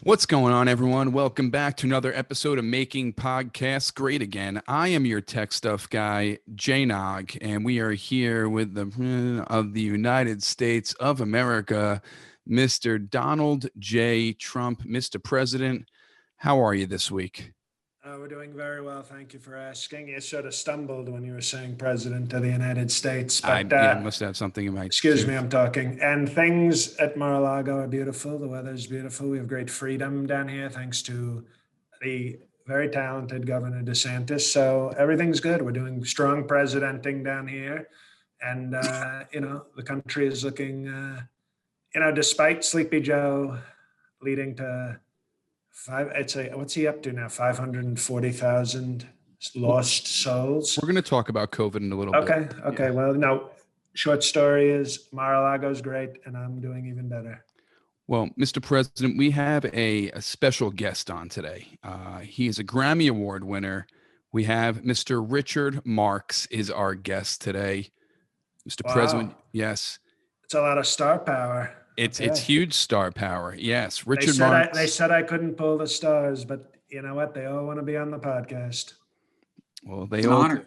What's going on, everyone? Welcome back to another episode of Making Podcasts Great Again. I am your tech stuff guy, Nogg, and we are here with the of the United States of America, Mr. Donald J. Trump. Mr. President, how are you this week? We're doing very well. Thank you for asking. You sort of stumbled when you were saying President of the United States, but I must have something in my excuse tooth. me, I'm talking. And things at Mar-a-Lago are beautiful. The weather's beautiful. We have great freedom down here, thanks to the very talented Governor DeSantis. So everything's good. We're doing strong presidenting down here, and the country is looking, despite Sleepy Joe leading to what's he up to now? 540,000 lost souls. We're going to talk about COVID in a little bit. Okay. Yeah. Well, no, short story is Mar-a-Lago's great, and I'm doing even better. Well, Mr. President, we have a special guest on today. He is a Grammy Award winner. We have Mr. Richard Marx is our guest today. Mr. Wow. President, yes. It's a lot of star power. It's huge star power. Yes, Richard Marx. They said I couldn't pull the stars, but you know what? They all want to be on the podcast. Well, they all.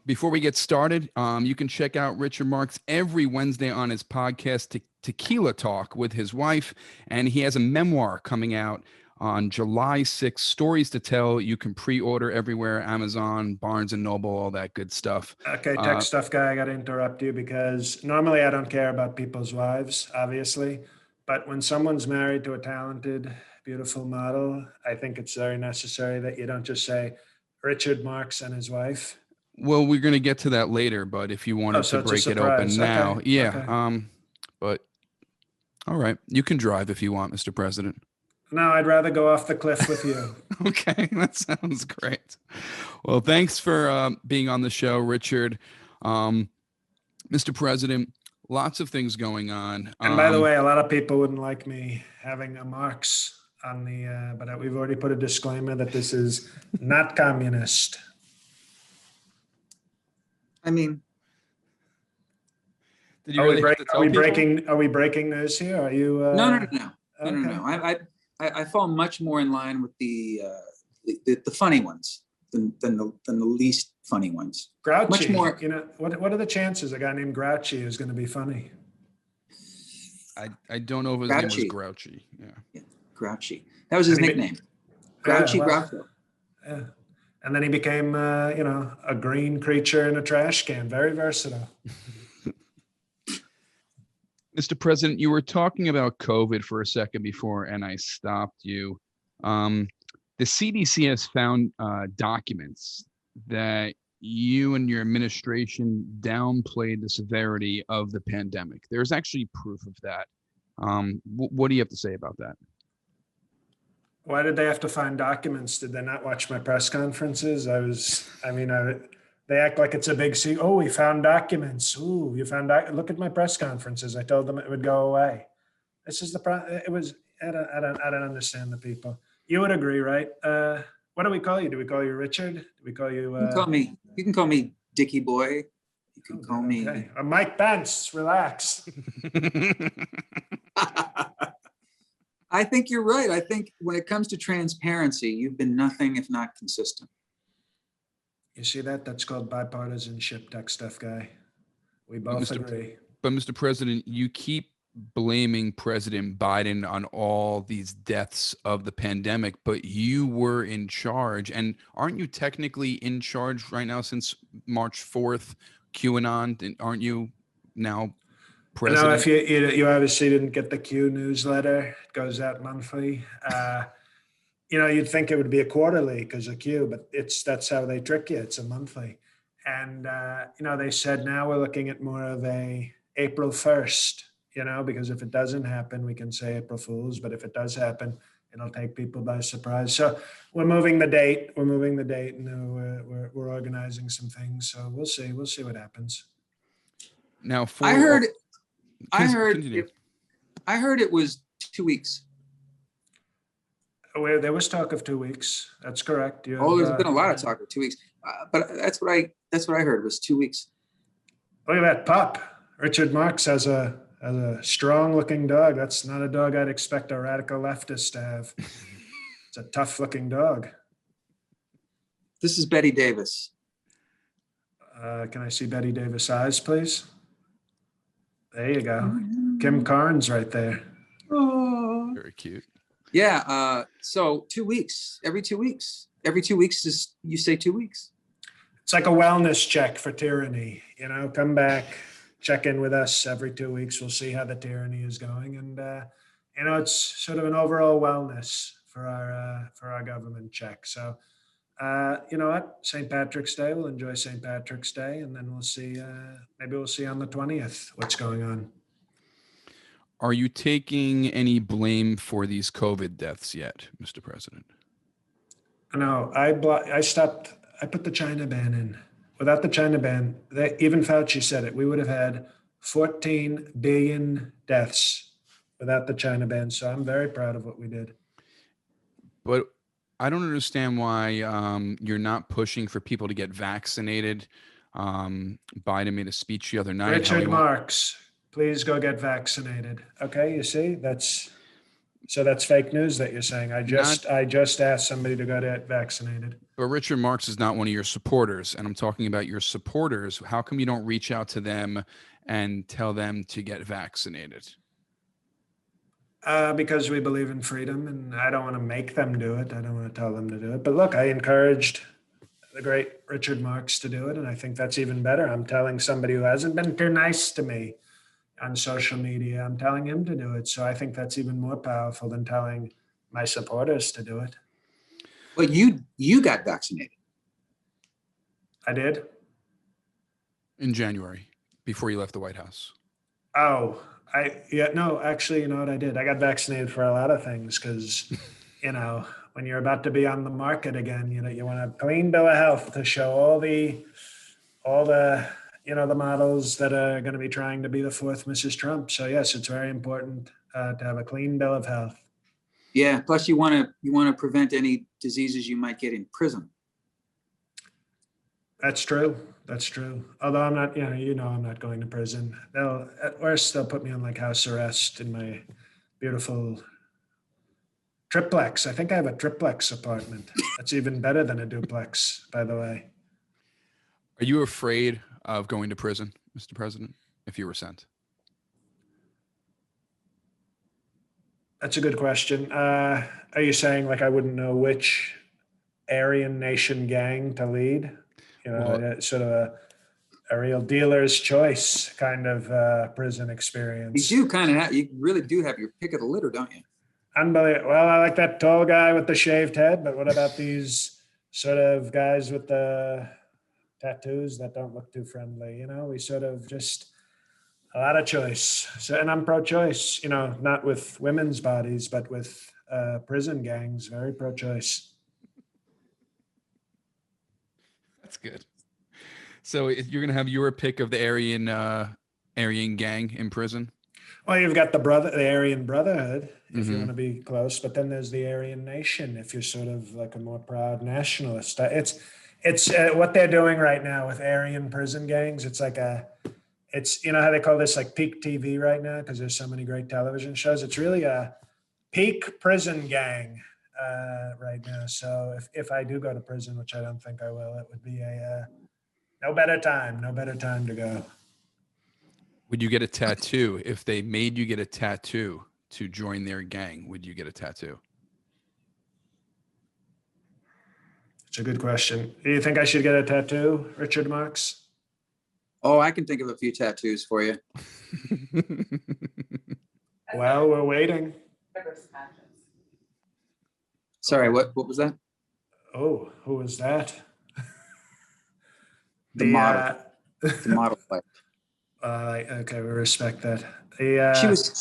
Before we get started, you can check out Richard Marx every Wednesday on his podcast, Tequila Talk, with his wife, and he has a memoir coming out on July 6th, Stories to Tell. You can pre-order everywhere, Amazon, Barnes & Noble, all that good stuff. Okay, tech stuff guy, I got to interrupt you because normally I don't care about people's wives, obviously. But when someone's married to a talented, beautiful model, I think it's very necessary that you don't just say Richard Marx and his wife. Well, we're going to get to that later, but if you wanted to break it open now. Okay. Yeah. Okay. But all right, you can drive if you want, Mr. President. No, I'd rather go off the cliff with you. Okay, that sounds great. Well, thanks for being on the show, Richard. Mr. President, lots of things going on. And by the way, a lot of people wouldn't like me having a Marx on the, but we've already put a disclaimer that this is not communist. I mean, are we breaking news here? Are you? No. Okay. No. I fall much more in line with the funny ones than the least funny ones. Grouchy. Much more. You know, what are the chances a guy named Grouchy is going to be funny? I don't know if his name was Grouchy. Yeah, Grouchy. That was his nickname. Grouchy Groucho. Yeah. And then he became, a green creature in a trash can. Very versatile. Mr. President, you were talking about COVID for a second before, and I stopped you. The CDC has found documents that you and your administration downplayed the severity of the pandemic. There's actually proof of that. What do you have to say about that? Why did they have to find documents? Did they not watch my press conferences? They act like it's a big secret. Oh, we found documents. Ooh, you found look at my press conferences. I told them it would go away. This is it was, I don't understand the people. You would agree, right? What do we call you? Do we call you Richard? Do we call you? You can call me Dickie Boy. You can call me Mike Pence. Relax. I think you're right. I think when it comes to transparency, you've been nothing if not consistent. You see that? That's called bipartisanship, tech stuff guy. We both agree. But Mr. President, you keep blaming President Biden on all these deaths of the pandemic, but you were in charge. And aren't you technically in charge right now since March 4th, QAnon? And aren't you now president? No, if you obviously didn't get the Q newsletter, it goes out monthly. You'd think it would be a quarterly because of Q, but that's how they trick you. It's a monthly. And, they said now we're looking at more of a April 1st, because if it doesn't happen, we can say April Fools. But if it does happen, it'll take people by surprise. So we're moving the date. And we're organizing some things. So we'll see. We'll see what happens. Now, I heard it was 2 weeks. There was talk of 2 weeks. That's correct. There's been a lot of talk of 2 weeks, but that's what I heard was 2 weeks. Look at that pup. Richard Marx has a As a strong-looking dog. That's not a dog I'd expect a radical leftist to have. It's a tough-looking dog. This is Betty Davis. Can I see Betty Davis' eyes, please? There you go. Kim Carnes right there. Oh. Very cute. Yeah. So 2 weeks, every 2 weeks. Every 2 weeks is, you say 2 weeks. It's like a wellness check for tyranny. You know, come back, check in with us every 2 weeks. We'll see how the tyranny is going. And, you know, it's sort of an overall wellness for our government check. So, you know what? St. Patrick's Day, we'll enjoy St. Patrick's Day. And then we'll see, maybe we'll see on the 20th what's going on. Are you taking any blame for these COVID deaths yet, Mr. President? No, I put the China ban in. Without the China ban, even Fauci said it, we would have had 14 billion deaths without the China ban. So I'm very proud of what we did. But I don't understand why you're not pushing for people to get vaccinated. Biden made a speech the other night. Richard Marx, please go get vaccinated. Okay, you see, that's fake news that you're saying. I just asked somebody to go get vaccinated. But Richard Marx is not one of your supporters, and I'm talking about your supporters. How come you don't reach out to them and tell them to get vaccinated? Because we believe in freedom, and I don't want to make them do it. I don't want to tell them to do it. But look, I encouraged the great Richard Marx to do it, and I think that's even better. I'm telling somebody who hasn't been too nice to me on social media, I'm telling him to do it. So I think that's even more powerful than telling my supporters to do it. But you got vaccinated. I did. In January, before you left the White House. Oh, actually, you know what I did? I got vaccinated for a lot of things because, you know, when you're about to be on the market again, you know, you want a clean bill of health to show all the, you know, the models that are going to be trying to be the fourth Mrs. Trump. So yes, it's very important to have a clean bill of health. Yeah. Plus, you want to prevent any diseases you might get in prison. That's true. That's true. Although I'm not, you know, I'm not going to prison. At worst, they'll put me on like house arrest in my beautiful triplex. I think I have a triplex apartment. That's even better than a duplex, by the way. Are you afraid of going to prison, Mr. President, if you were sent? That's a good question. Are you saying like I wouldn't know which Aryan nation gang to lead? You know, sort of a real dealer's choice kind of prison experience. You do kind of you really do have your pick of the litter, don't you? Unbelievable. Well, I like that tall guy with the shaved head, but what about these sort of guys with the tattoos that don't look too friendly? You know, we sort of just a lot of choice. So, and I'm pro-choice. You know, not with women's bodies, but with prison gangs. Very pro-choice. That's good. So you're going to have your pick of the Aryan gang in prison? Well, you've got the Aryan Brotherhood, if you want to be close, but then there's the Aryan Nation, if you're sort of like a more proud nationalist. It's what they're doing right now with Aryan prison gangs. It's like it's, you know how they call this like peak TV right now, because there's so many great television shows. It's really a peak prison gang right now. So if I do go to prison, which I don't think I will, it would be no better time to go. Would you get a tattoo if they made you get a tattoo to join their gang? Would you get a tattoo? It's a good question. Do you think I should get a tattoo, Richard Marx? Oh, I can think of a few tattoos for you. Well, we're waiting. Sorry, what was that? Oh, who was that? The model. The model player. Okay, we respect that.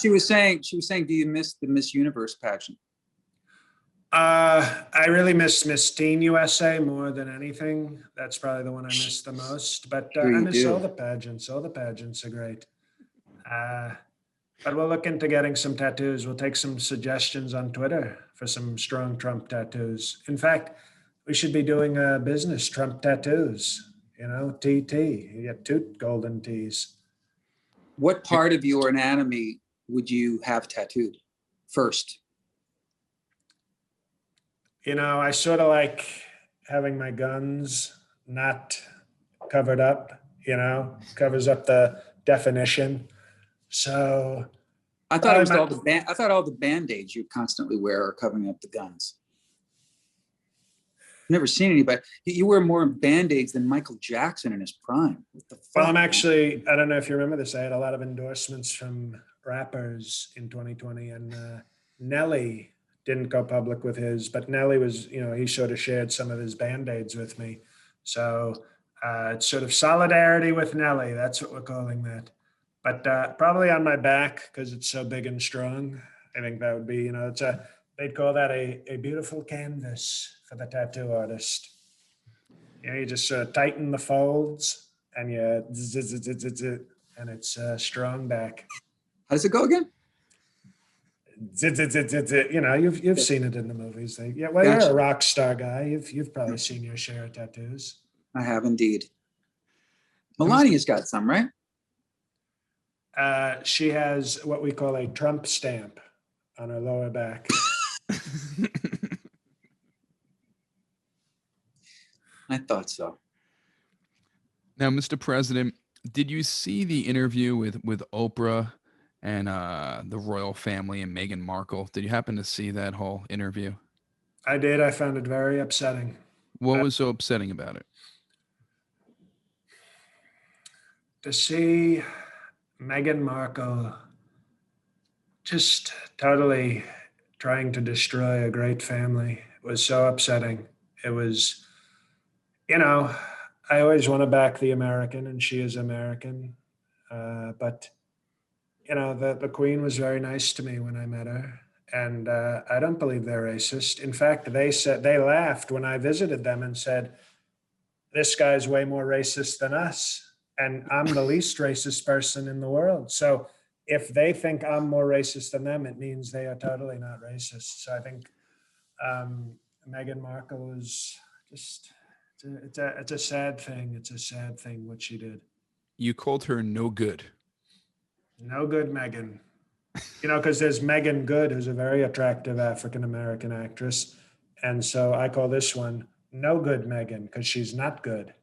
She was saying, do you miss the Miss Universe pageant? I really miss Miss Teen USA more than anything. That's probably the one I miss the most. But I miss all the pageants. All the pageants are great. But we'll look into getting some tattoos. We'll take some suggestions on Twitter for some strong Trump tattoos. In fact, we should be doing a business, Trump tattoos. You know, TT. You get 2 golden T's. What part of your anatomy would you have tattooed first? You know, I sort of like having my guns not covered up, you know, covers up the definition. So I thought it was I thought all the Band-Aids you constantly wear are covering up the guns. Never seen anybody. You wear more Band-Aids than Michael Jackson in his prime. What the fuck, well, I'm actually, I don't know if you remember this, I had a lot of endorsements from rappers in 2020, and Nelly didn't go public with his, but Nelly was, you know, he sort of shared some of his Band-Aids with me. So it's sort of solidarity with Nelly. That's what we're calling that. But probably on my back, because it's so big and strong. I think that would be, you know, they'd call that a beautiful canvas for the tattoo artist. You know, you just tighten the folds and you and it's strong back. How does it go again? You know, you've seen it in the movies. Yeah, well, Gotcha. You're a rock star guy. You've probably seen your share of tattoos. I have indeed. Melania's got some, right? She has what we call a Trump stamp on her lower back. I thought so. Now, Mr. President, did you see the interview with Oprah and the royal family and Meghan Markle? Did you happen to see that whole interview? I did. I found it very upsetting. What was so upsetting about it? To see Meghan Markle just totally trying to destroy a great family was so upsetting. It was, you know, I always want to back the American, and she is American. But, you know, the Queen was very nice to me when I met her. And I don't believe they're racist. In fact, they laughed when I visited them and said, this guy's way more racist than us. And I'm the least racist person in the world. So if they think I'm more racist than them, it means they are totally not racist. So I think Meghan Markle is just, it's a sad thing. It's a sad thing what she did. You called her no good. No good, Meghan. You know, because there's Megan Good, who's a very attractive African-American actress. And so I call this one no good Megan, because she's not good.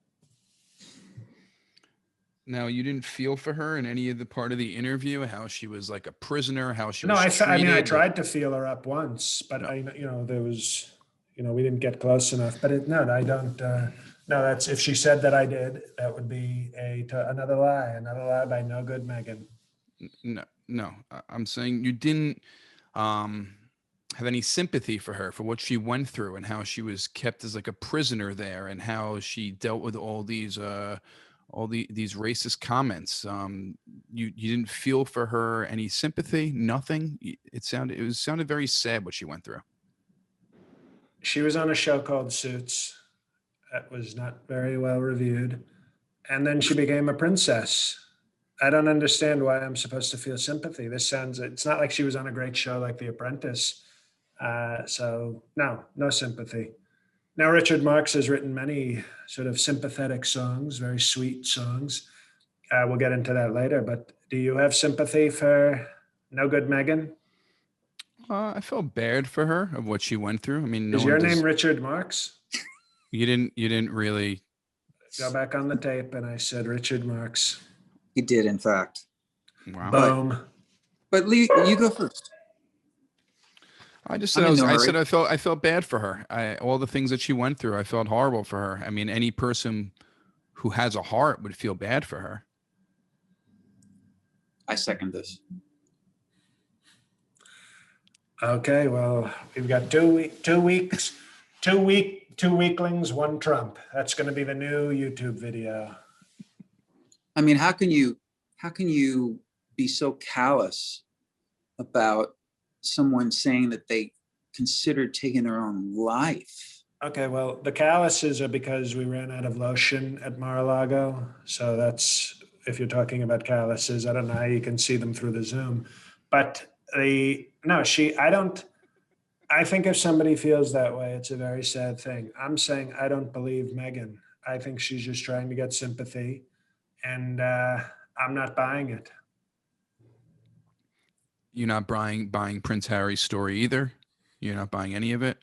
Now, you didn't feel for her in any of the part of the interview, how she was like a prisoner, how she No, was I mean, I treated? tried to feel her up once, but there was, we didn't get close enough. But I don't. No, that's, if she said that I did, that would be another lie by no good Megan. No, I'm saying you didn't have any sympathy for her, for what she went through and how she was kept as like a prisoner there, and how she dealt with all these racist comments. You didn't feel for her any sympathy, nothing. It sounded very sad what she went through. She was on a show called Suits that was not very well reviewed, and then she became a princess. I don't understand why I'm supposed to feel sympathy. It's not like she was on a great show like The Apprentice. So no sympathy. Now, Richard Marx has written many sort of sympathetic songs, very sweet songs. We'll get into that later, but do you have sympathy for no good Megan? I felt bad for her of what she went through. I mean, Is your name Richard Marx? You didn't really go back on the tape, and I said Richard Marx. He did, in fact. Wow. Boom. But Lee, you go first. I just said I felt bad for her. All the things that she went through, I felt horrible for her. I mean, any person who has a heart would feel bad for her. I second this. Okay, well, we've got 2 weaklings, one Trump. That's going to be the new YouTube video. I mean, how can you be so callous about someone saying that they considered taking their own life? Okay, well, the calluses are because we ran out of lotion at Mar-a-Lago. So that's, if you're talking about calluses, I don't know how you can see them through the Zoom. But I think if somebody feels that way, it's a very sad thing. I'm saying I don't believe Meghan. I think she's just trying to get sympathy, and I'm not buying it. You're not buying Prince Harry's story either? You're not buying any of it?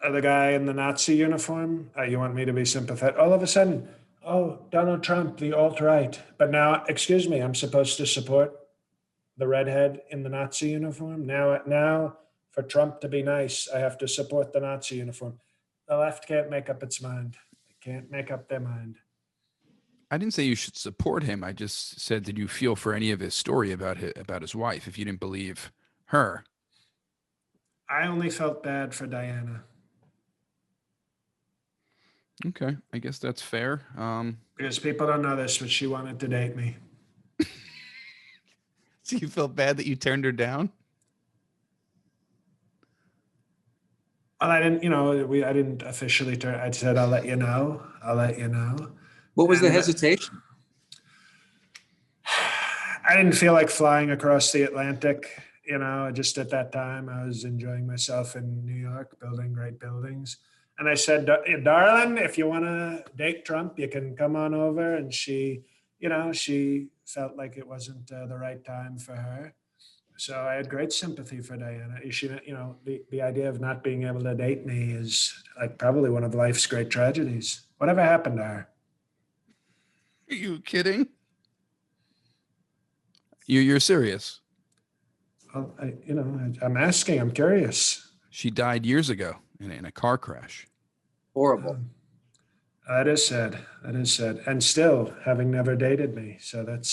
The guy in the Nazi uniform, you want me to be sympathetic? All of a sudden, oh, Donald Trump, the alt-right. But now, excuse me, I'm supposed to support the redhead in the Nazi uniform? Now, for Trump to be nice, I have to support the Nazi uniform. The left can't make up its mind. They can't make up their mind. I didn't say you should support him. I just said, did you feel for any of his story about his wife if you didn't believe her? I only felt bad for Diana. Okay, I guess that's fair. Because people don't know this, but she wanted to date me. So you felt bad that you turned her down? Well, I didn't, I didn't officially turn. I said, I'll let you know. I'll let you know. What was the hesitation? I didn't feel like flying across the Atlantic. Just at that time, I was enjoying myself in New York, building great buildings. And I said, darling, if you want to date Trump, you can come on over. And she felt like it wasn't the right time for her. So I had great sympathy for Diana. The idea of not being able to date me is like probably one of life's great tragedies. Whatever happened to her? Are you kidding? You're serious? Well, I'm asking. I'm curious. She died years ago in a car crash. Horrible. That is sad. That is sad. And still, having never dated me, so that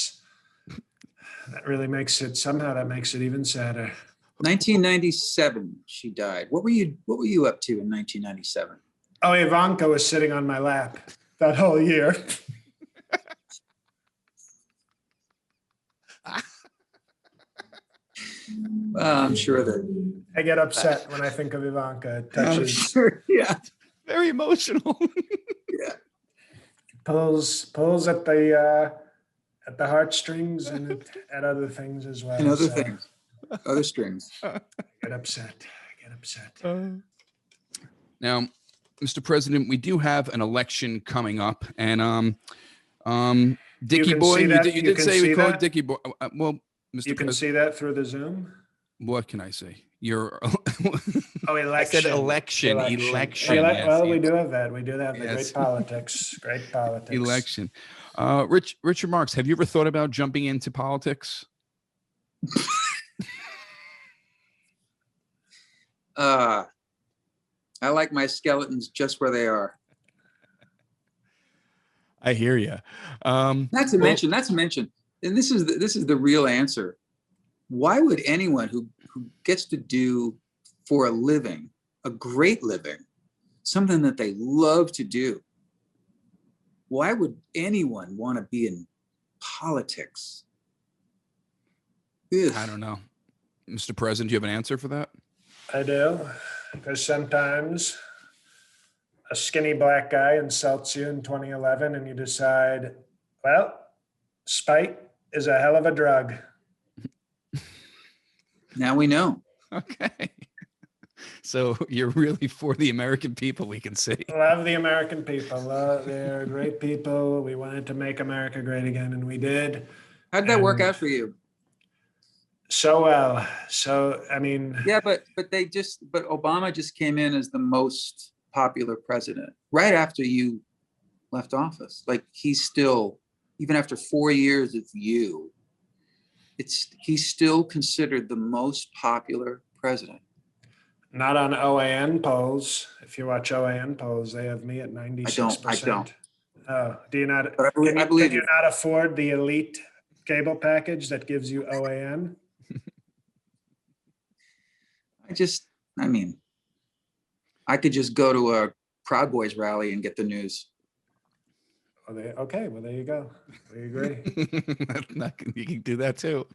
really makes it even sadder. 1997, she died. What were you up to in 1997? Oh, Ivanka was sitting on my lap that whole year. I'm sure that I get upset when I think of Ivanka. It I'm touches, sure, yeah. Very emotional. Yeah. pulls at the heartstrings and at other things as well. And other things, other strings. I get upset. Now, Mr. President, we do have an election coming up, and Dickie Boy, you did say we called Dickie Boy. Well, Mr. You can see that through the Zoom. What can I say? You're election. I said election. Well, we do have that. We do have the Yes. great politics. Great politics. Election. Richard Marx, have you ever thought about jumping into politics? I like my skeletons just where they are. I hear you. Not to mention, and this is the real answer. Why would anyone who gets to do for a living, a great living, something that they love to do, why would anyone want to be in politics? Ugh. I don't know. Mr. President, do you have an answer for that? I do, because sometimes a skinny black guy insults you in 2011 and you decide, well, spite is a hell of a drug. Now we know. Okay. So you're really for the American people, we can see. Love the American people. They're great people. We wanted to make America great again, and we did. How did that work out for you? So well. So, I mean. Yeah, but Obama just came in as the most popular president right after you left office. Like he's still, even after 4 years of you, he's still considered the most popular president. Not on OAN polls. If you watch OAN polls, they have me at 96%. I don't. Oh, do you not? But I believe can you not afford the elite cable package that gives you OAN? I could just go to a Proud Boys rally and get the news. Okay, well, there you go. We agree. You can do that too.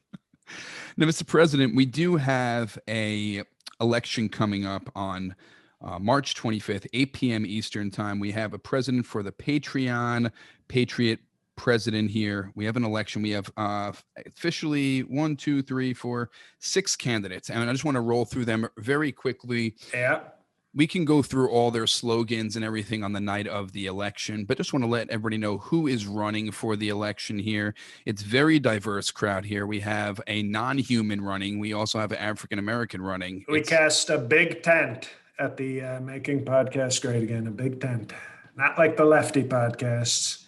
Now, Mr. President, we do have a election coming up on March 25th, 8 p.m. Eastern time. We have a president for the Patreon Patriot president here. We have an election. We have officially 1, 2, 3, 4, 6 candidates. And I just want to roll through them very quickly. Yeah. we can go through all their slogans and everything on the night of the election, but just want to let everybody know who is running for the election here. It's very diverse crowd here. We have a non-human running. We also have an African-American running. We cast a big tent at the Making Podcast Great Again, a big tent. Not like the lefty podcasts.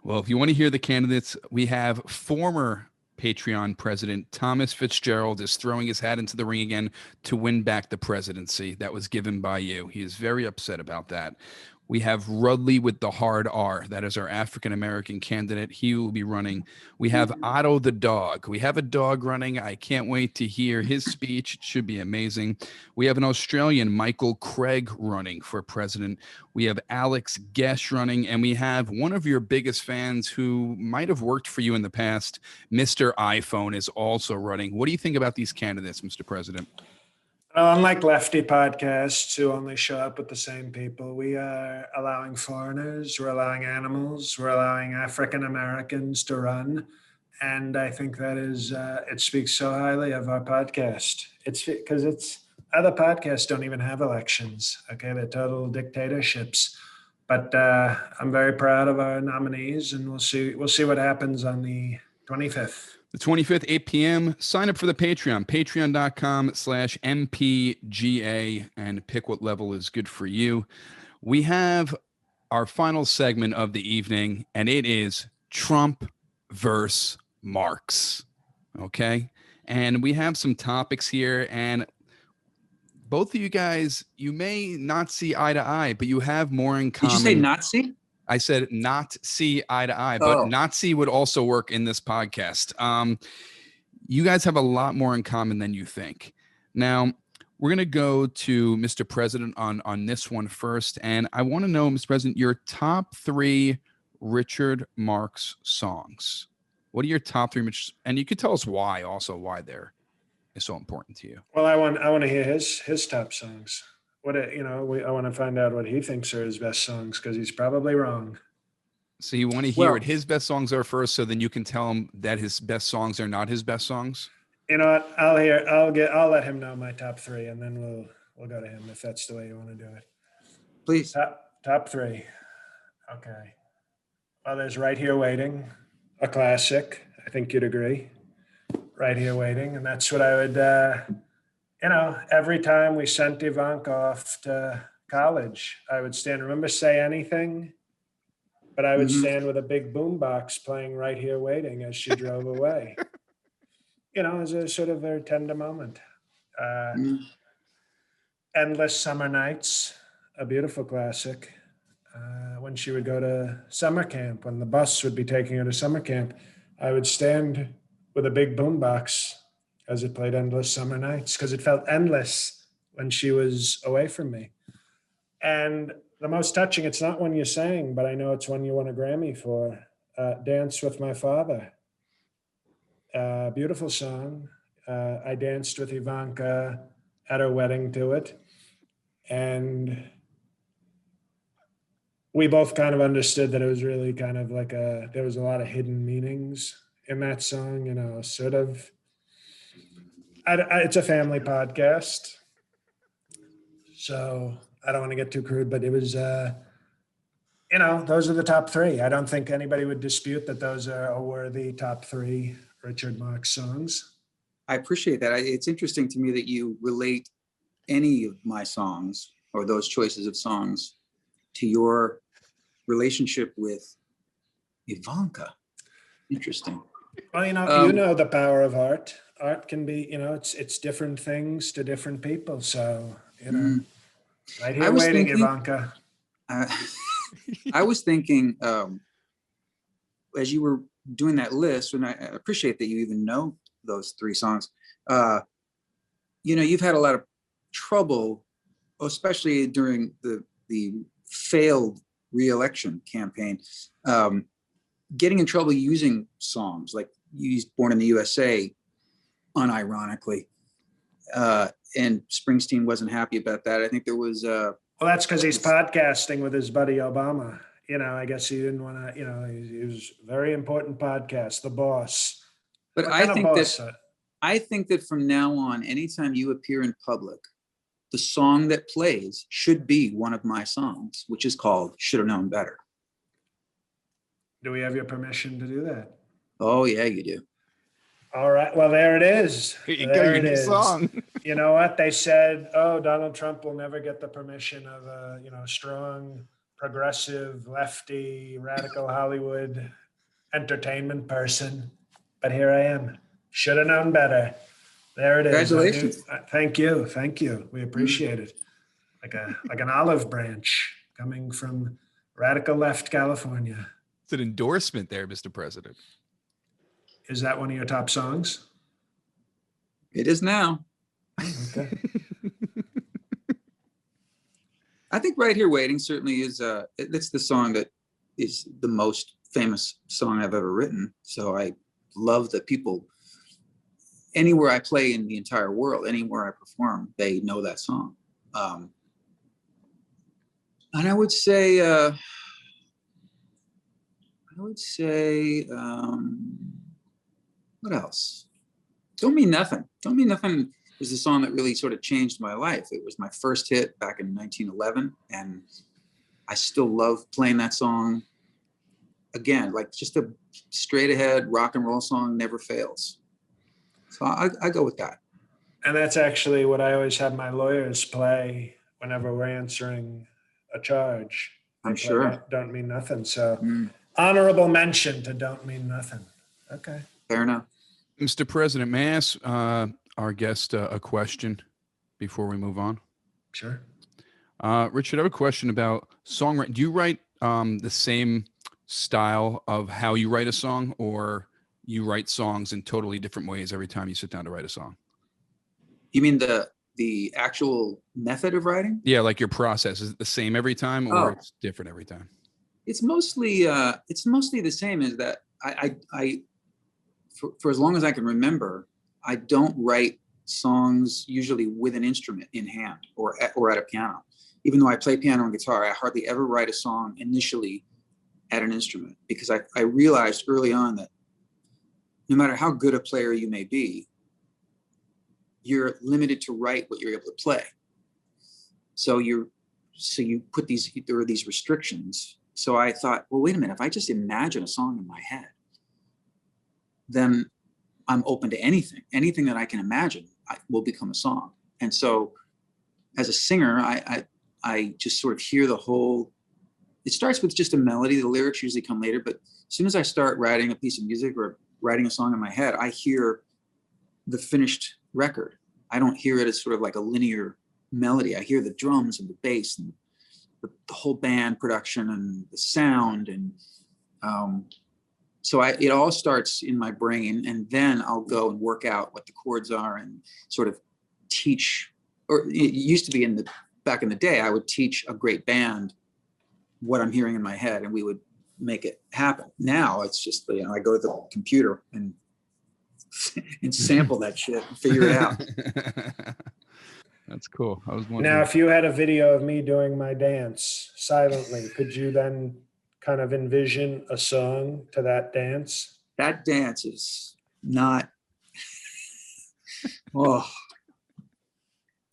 Well, if you want to hear the candidates, we have former Patreon president Thomas Fitzgerald is throwing his hat into the ring again to win back the presidency that was given by you. He is very upset about that. We have Rudley with the hard R. That is our African-American candidate. He will be running. We have Otto the dog. We have a dog running. I can't wait to hear his speech. It should be amazing. We have an Australian, Michael Craig, running for president. We have Alex Gesh running. And we have one of your biggest fans who might have worked for you in the past, Mr. iPhone, is also running. What do you think about these candidates, Mr. President? Unlike lefty podcasts who only show up with the same people, we are allowing foreigners, we're allowing animals, we're allowing African Americans to run. And I think that is, it speaks so highly of our podcast. It's because other podcasts don't even have elections. Okay, they're total dictatorships. But I'm very proud of our nominees, and we'll see what happens on the 25th. The 25th, 8 p.m. Sign up for the Patreon, patreon.com/MPGA, and pick what level is good for you. We have our final segment of the evening, and it is Trump versus Marx. Okay? And we have some topics here, and both of you guys, you may not see eye to eye, but you have more in common. Did you say Nazi? I said not see eye to eye, but Nazi would also work in this podcast. You guys have a lot more in common than you think. Now, we're going to go to Mr. President on this one first. And I want to know, Mr. President, your top 3 Richard Marx songs. What are your top 3? And you could tell us why they're so important to you. Well, I want to hear his top songs. I want to find out what he thinks are his best songs, because he's probably wrong. So you want to hear what his best songs are first, so then you can tell him that his best songs are not his best songs? You know what? I'll let him know my top 3, and then we'll go to him if that's the way you want to do it. Please. Top 3. Okay. Well, there's Right Here Waiting, a classic. I think you'd agree. Right Here Waiting, and that's what I would every time we sent Ivanka off to college, I would stand, remember Say Anything? But I would stand with a big boombox playing Right Here Waiting as she drove away. It was a sort of very tender moment. Endless Summer Nights, a beautiful classic. When she would go to summer camp, when the bus would be taking her to summer camp, I would stand with a big boombox as it played Endless Summer Nights, because it felt endless when she was away from me. And the most touching, it's not one you sang, but I know it's one you won a Grammy for, Dance with My Father. Beautiful song. I danced with Ivanka at her wedding to it. And we both kind of understood that it was really kind of like there was a lot of hidden meanings in that song, sort of. It's a family podcast, so I don't want to get too crude, but it was, those are the top 3. I don't think anybody would dispute that those are a worthy top 3 Richard Marx songs. I appreciate that. It's interesting to me that you relate any of my songs or those choices of songs to your relationship with Ivanka. Interesting. Well, you know the power of art. Art can be, it's different things to different people. So, Right Here Waiting, Ivanka. I was thinking, as you were doing that list, and I appreciate that you even know those 3 songs. You've had a lot of trouble, especially during the failed re-election campaign, getting in trouble using songs like you used Born in the USA unironically. And Springsteen wasn't happy about that. I think there was well, that's because he's podcasting with his buddy Obama. I guess he didn't want to, he was a very important podcast, The Boss. But I think that from now on, anytime you appear in public the song that plays should be one of my songs, which is called Should Have Known Better. Do we have your permission to do that? Oh, yeah, you do. All right. Well, there it is. Here you There go, your it new is. song. You know what? They said, oh, Donald Trump will never get the permission of a, strong, progressive, lefty, radical Hollywood entertainment person. But here I am. Should have known better. There it is. Congratulations. Thank you. Thank you. We appreciate it. Like an olive branch coming from radical left California. It's an endorsement there, Mr. President. Is that one of your top songs? It is now. Okay. I think Right Here Waiting certainly is, it's the song that is the most famous song I've ever written. So I love that people, anywhere I play in the entire world, anywhere I perform, they know that song. And I would say, what else? Don't Mean Nothing. Don't Mean Nothing was the song that really sort of changed my life. It was my first hit back in 1911, and I still love playing that song. Again, like just a straight ahead rock and roll song, never fails. So I go with that. And that's actually what I always have my lawyers play whenever we're answering a charge. I'm sure. Don't Mean Nothing. So honorable mention to Don't Mean Nothing. Okay. Fair enough. Mr. President, may I ask our guest a question before we move on? Sure. Richard, I have a question about songwriting. Do you write the same style of how you write a song, or you write songs in totally different ways every time you sit down to write a song? You mean the actual method of writing? Yeah, like your process. Is it the same every time, or it's different every time? It's mostly the same. Is that I for as long as I can remember, I don't write songs usually with an instrument in hand or at a piano. Even though I play piano and guitar, I hardly ever write a song initially at an instrument, because I realized early on that no matter how good a player you may be, you're limited to write what you're able to play. So you put there are these restrictions. So I thought, well, wait a minute, if I just imagine a song in my head, then I'm open to anything that I can imagine will become a song. And so as a singer, I just sort of hear the whole, it starts with just a melody. The lyrics usually come later, but as soon as I start writing a piece of music or writing a song in my head, I hear the finished record. I don't hear it as sort of like a linear melody. I hear the drums and the bass and the whole band production and the sound. And so it all starts in my brain, and then I'll go and work out what the chords are and sort of teach, or it used to be back in the day, I would teach a great band what I'm hearing in my head, and we would make it happen. Now it's just, I go to the computer and sample that shit and figure it out. That's cool. I was wondering. Now, if you had a video of me doing my dance silently, could you then kind of envision a song to that dance? That dance is not, oh,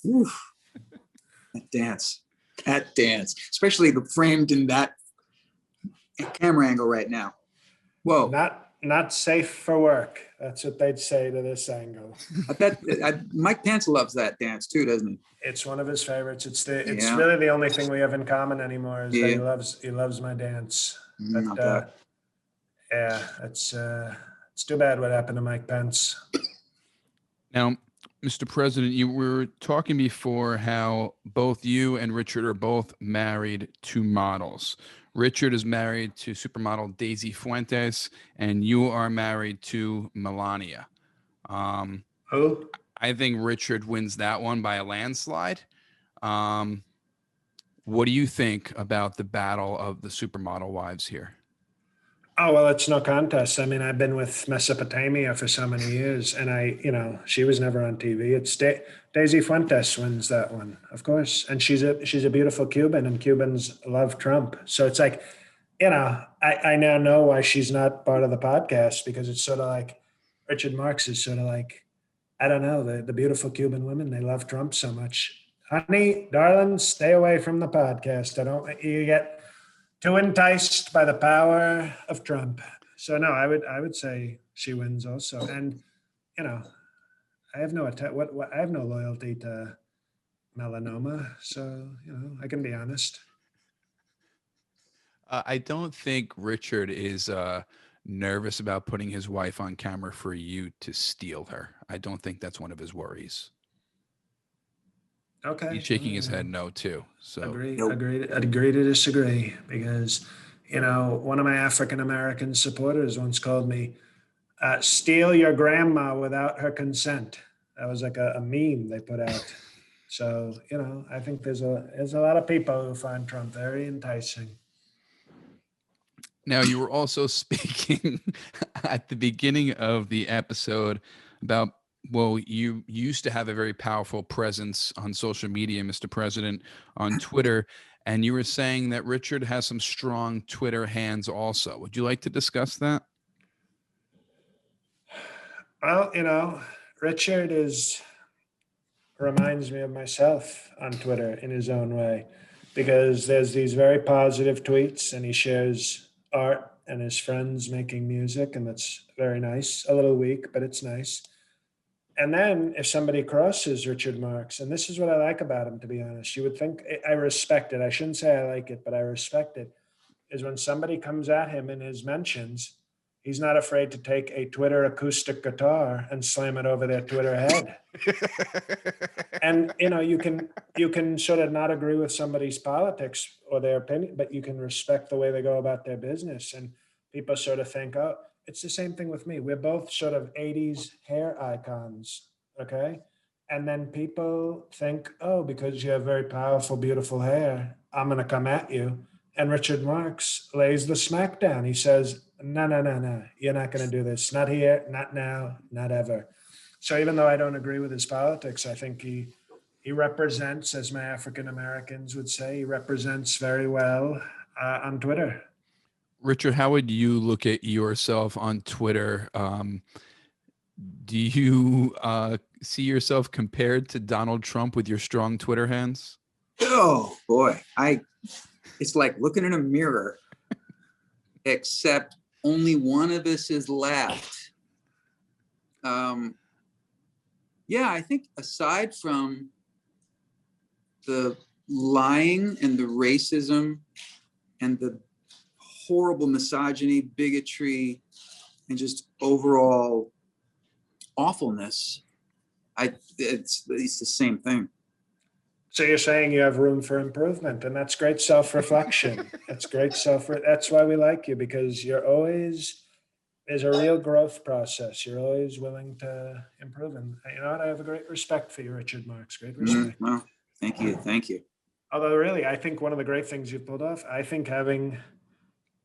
oof. That dance, especially the framed in that camera angle right now. Whoa. Not safe for work. That's what they'd say to this angle. I bet Mike Pence loves that dance too, doesn't he? It's one of his favorites. It's really the only thing we have in common anymore is that he loves my dance. But, yeah, it's too bad what happened to Mike Pence. Now, Mr. President, you were talking before how both you and Richard are both married to models. Richard is married to supermodel Daisy Fuentes, and you are married to Melania. Who? I think Richard wins that one by a landslide. What do you think about the battle of the supermodel wives here? Oh, well, it's no contest. I mean, I've been with Mesopotamia for so many years, and she was never on TV. It's Daisy Fuentes wins that one, of course. And she's a beautiful Cuban, and Cubans love Trump. So it's like, I now know why she's not part of the podcast, because it's sort of like Richard Marx is sort of like, I don't know, the beautiful Cuban women, they love Trump so much. honey, darling, stay away from the podcast. I don't want you to get too enticed by the power of Trump. So no, I would say she wins also. And you know, I have no I have no loyalty to melanoma, so you know, I can be honest. I don't think Richard is nervous about putting his wife on camera for you to steal her. I don't think that's one of his worries. Okay. He's shaking his head no too. So Agree to disagree, because you know, one of my African American supporters once called me steal your grandma without her consent. That was like a meme they put out. So, you know, I think there's a lot of people who find Trump very enticing. Now, you were also speaking at the beginning of the episode about, well, you used to have a very powerful presence on social media, Mr. President, on Twitter, and you were saying that Richard has some strong Twitter hands also. Would you like to discuss that? Well, you know, Richard reminds me of myself on Twitter in his own way, because there's these very positive tweets and he shares art and his friends making music, and that's very nice. A little weak, but it's nice. And then if somebody crosses Richard Marx, and this is what I like about him, to be honest, you would think I respect it. I shouldn't say I like it, but I respect it, is when somebody comes at him in his mentions, he's not afraid to take a Twitter acoustic guitar and slam it over their Twitter head. And you know, you can sort of not agree with somebody's politics or their opinion, but you can respect the way they go about their business. And people sort of think, oh, it's the same thing with me. We're both sort of 80s hair icons, okay? And then people think, oh, because you have very powerful, beautiful hair, I'm going to come at you. And Richard Marx lays the smackdown. He says, no, no, no, no, you're not going to do this. Not here, not now, not ever. So even though I don't agree with his politics, I think he represents, as my African Americans would say, he represents very well on Twitter. Richard, how would you look at yourself on Twitter? Do you see yourself compared to Donald Trump with your strong Twitter hands? Oh boy, it's like looking in a mirror, except only one of us is left. Yeah, I think aside from the lying and the racism and the horrible misogyny, bigotry, and just overall awfulness, it's the same thing. So you're saying you have room for improvement, and that's great self-reflection. That's great that's why we like you, because there's a real growth process. You're always willing to improve. And you know what? I have a great respect for you, Richard Marx. Great respect. Well, thank you. Thank you. Although really, I think one of the great things you pulled off, I think having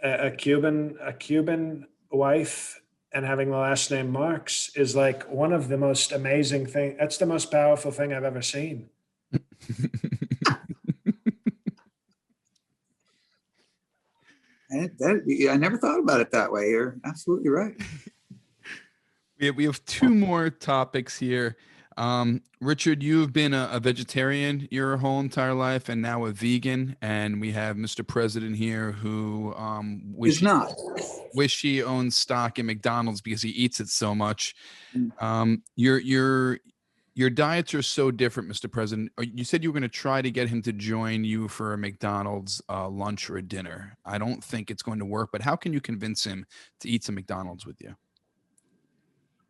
a Cuban wife and having the last name Marx is like one of the most amazing things. That's the most powerful thing I've ever seen. I never thought about it that way. You're absolutely right. We have two more topics here. Richard, you've been a vegetarian your whole entire life and now a vegan. And we have Mr. President here who wish he owns stock in McDonald's because he eats it so much. Your diets are so different, Mr. President. You said you were going to try to get him to join you for a McDonald's lunch or a dinner. I don't think it's going to work, but how can you convince him to eat some McDonald's with you?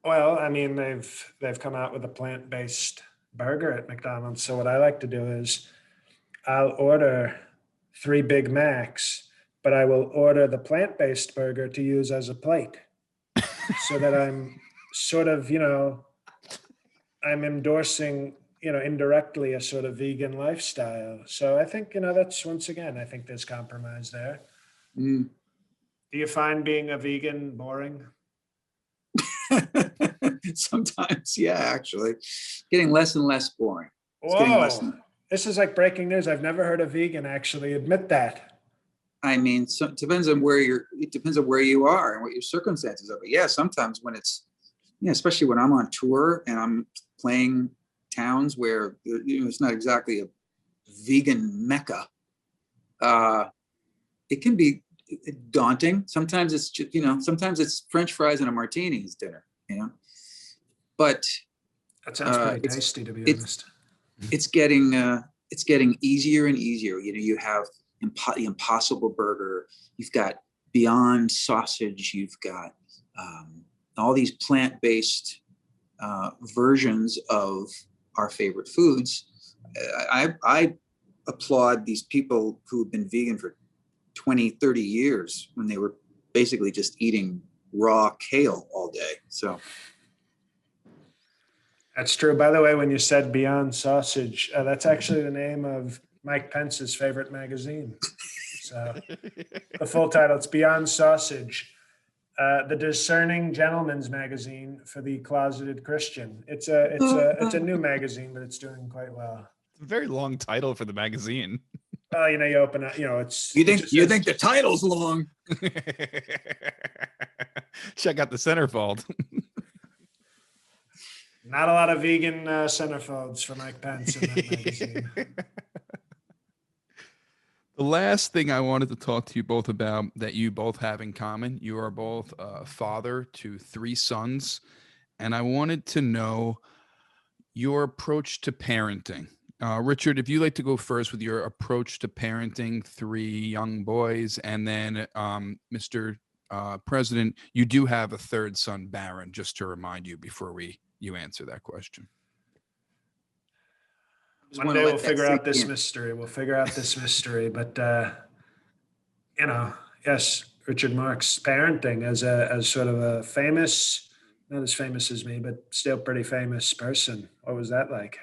Well, I mean, they've come out with a plant-based burger at McDonald's. So what I like to do is I'll order 3 Big Macs, but I will order the plant-based burger to use as a plate so that I'm sort of, I'm endorsing, indirectly a sort of vegan lifestyle. So I think, that's, once again, I think there's compromise there. Do you find being a vegan boring? Sometimes, yeah, actually. Getting less and less boring. Whoa, this is like breaking news. I've never heard a vegan actually admit that. I mean, so it depends on where you are and what your circumstances are. But yeah, sometimes when it's, especially when I'm on tour and I'm playing towns where it's not exactly a vegan mecca, it can be daunting. Sometimes it's just, sometimes it's French fries and a martini is dinner, but That sounds pretty tasty, to be honest. It's getting easier and easier. You have the Impossible Burger, you've got Beyond Sausage, you've got all these plant-based versions of our favorite foods. I applaud these people who have been vegan for 20, 30 years when they were basically just eating raw kale all day. So that's true. By the way, when you said Beyond Sausage, that's actually the name of Mike Pence's favorite magazine. So the full title, it's Beyond Sausage, the discerning gentleman's magazine for the closeted Christian. It's a new magazine, but it's doing quite well. It's a very long title for the magazine. Well, you open up, it's. You think the title's long? Check out the centerfold. Not a lot of vegan centerfolds for Mike Pence in that magazine. The last thing I wanted to talk to you both about that you both have in common, you are both a father to 3 sons, and I wanted to know your approach to parenting. Richard, if you'd like to go first with your approach to parenting 3 young boys, and then Mr. President, you do have a 3rd son, Baron, just to remind you before you answer that question. One day we'll figure out this mystery. But yes, Richard Marx, parenting as sort of a famous, not as famous as me, but still pretty famous person. What was that like?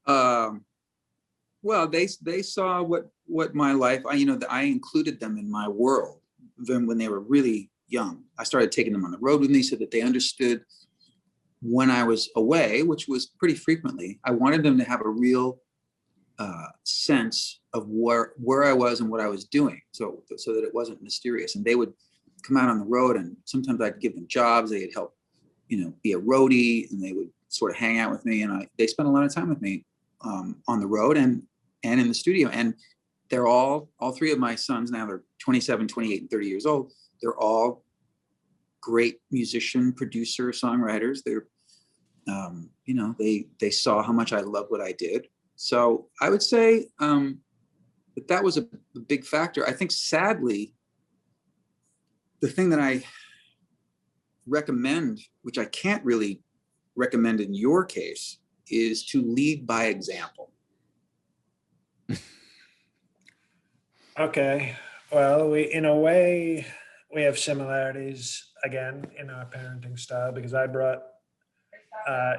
Well, they saw what my life. I included them in my world then when they were really young. I started taking them on the road with me so that they understood when I was away, which was pretty frequently. I wanted them to have a real sense of where I was and what I was doing, so that it wasn't mysterious. And they would come out on the road, and sometimes I'd give them jobs. They'd help, be a roadie, and they would sort of hang out with me. And they spent a lot of time with me on the road and in the studio. And they're all 3 of my sons now. They're 27, 28, and 30 years old. They're all great musician, producer, songwriters. They're, they saw how much I loved what I did. So I would say that was a big factor. I think, sadly, the thing that I recommend, which I can't really recommend in your case, is to lead by example. Okay. Well, in a way, we have similarities again in our parenting style, because I brought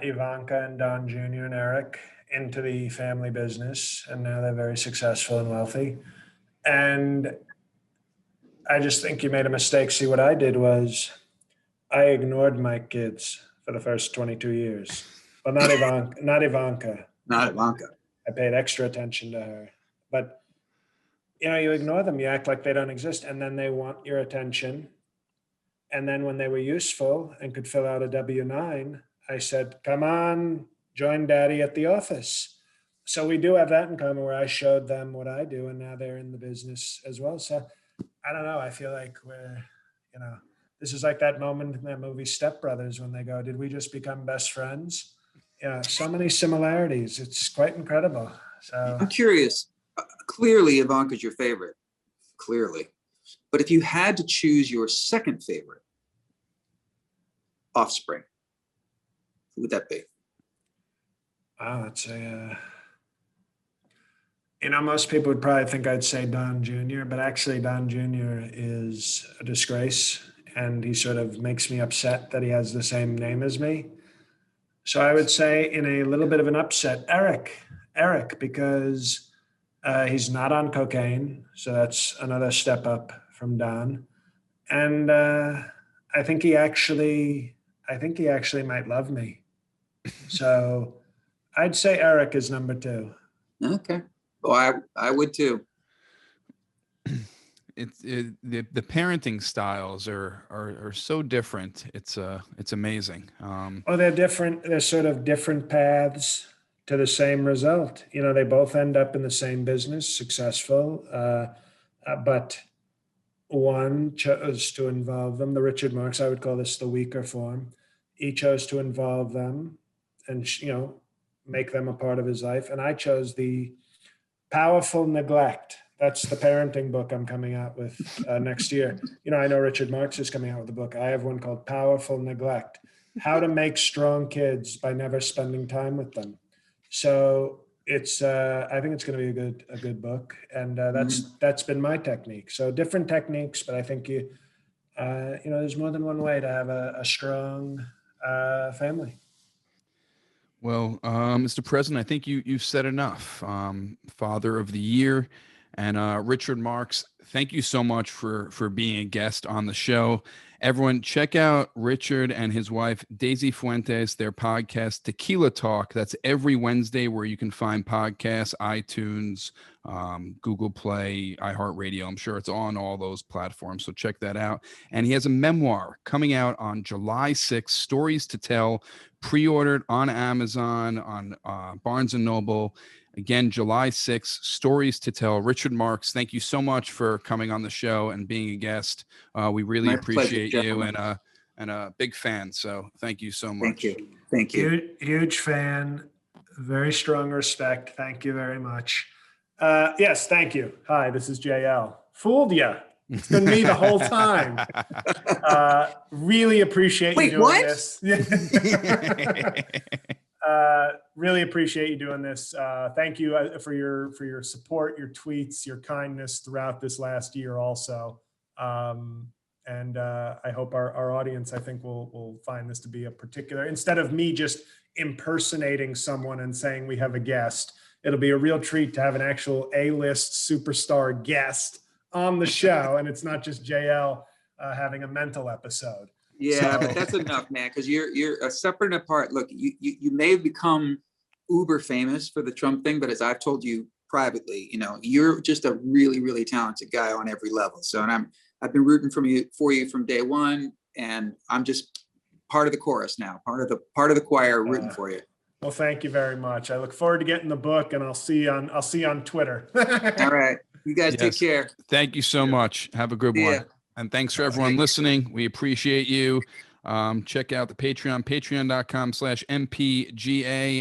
Ivanka and Don Jr. and Eric into the family business, and now they're very successful and wealthy. And I just think you made a mistake. See, what I did was I ignored my kids for the first 22 years. Well, not Ivanka. Not Ivanka. I paid extra attention to her. But, you ignore them. You act like they don't exist. And then they want your attention. And then when they were useful and could fill out a W-9, I said, come on, join daddy at the office. So we do have that in common, where I showed them what I do, and now they're in the business as well. So I don't know. I feel like we're, this is like that moment in that movie Step Brothers when they go, did we just become best friends? So many similarities. It's quite incredible. So I'm curious. Clearly, Ivanka's your favorite. Clearly. But if you had to choose your second favorite offspring, who would that be? Wow, that's most people would probably think I'd say Don Jr., but actually Don Jr. is a disgrace, and he sort of makes me upset that he has the same name as me. So I would say, in a little bit of an upset, Eric, because he's not on cocaine, so that's another step up from Don. And I think he actually might love me. So I'd say Eric is number 2. Okay. Well, I would too. the parenting styles are so different. It's amazing. Oh, they're different. They're sort of different paths to the same result. You know, they both end up in the same business, successful, but one chose to involve them. The Richard Marx, I would call this the weaker form. He chose to involve them and, make them a part of his life. And I chose the powerful neglect. That's the parenting book I'm coming out with next year. I know Richard Marx is coming out with a book. I have one called Powerful Neglect: How to Make Strong Kids by Never Spending Time with Them. So it's, I think it's going to be a good book, and that's been my technique. So different techniques, but I think there's more than one way to have a strong family. Well, Mr. President, I think you've said enough. Father of the Year, and Richard Marx, thank you so much for being a guest on the show. Everyone, check out Richard and his wife, Daisy Fuentes, their podcast, Tequila Talk. That's every Wednesday, where you can find podcasts, iTunes, Google Play, iHeartRadio. I'm sure it's on all those platforms, so check that out. And he has a memoir coming out on July 6th, Stories to Tell, pre-ordered on Amazon, on Barnes & Noble. Again, July 6th, Stories to Tell. Richard Marx, thank you so much for coming on the show and being a guest. We really appreciate you, and a big fan. So thank you so much. Thank you. Huge fan. Very strong respect. Thank you very much. Yes, thank you. Hi, this is JL. Fooled ya. It's been me the whole time. Really appreciate you doing this. Really appreciate you doing this. Thank you for your support, your tweets, your kindness throughout this last year also. And I hope our audience, I think, will find this to be a particular, instead of me just impersonating someone and saying we have a guest, it'll be a real treat to have an actual A-list superstar guest on the show. And it's not just JL having a mental episode. Yeah, but that's enough, man, because you're a separate and apart. Look, you may have become uber famous for the Trump thing, but as I've told you privately, you're just a really, really talented guy on every level. So, and I've been rooting for you from day one, and I'm just part of the chorus now, part of the choir rooting for you. Well, thank you very much. I look forward to getting the book, and I'll see you on Twitter. All right, you guys take care. Thank you so much. Have a good one. And thanks for everyone listening. We appreciate you. Check out the Patreon, patreon.com/MPGA.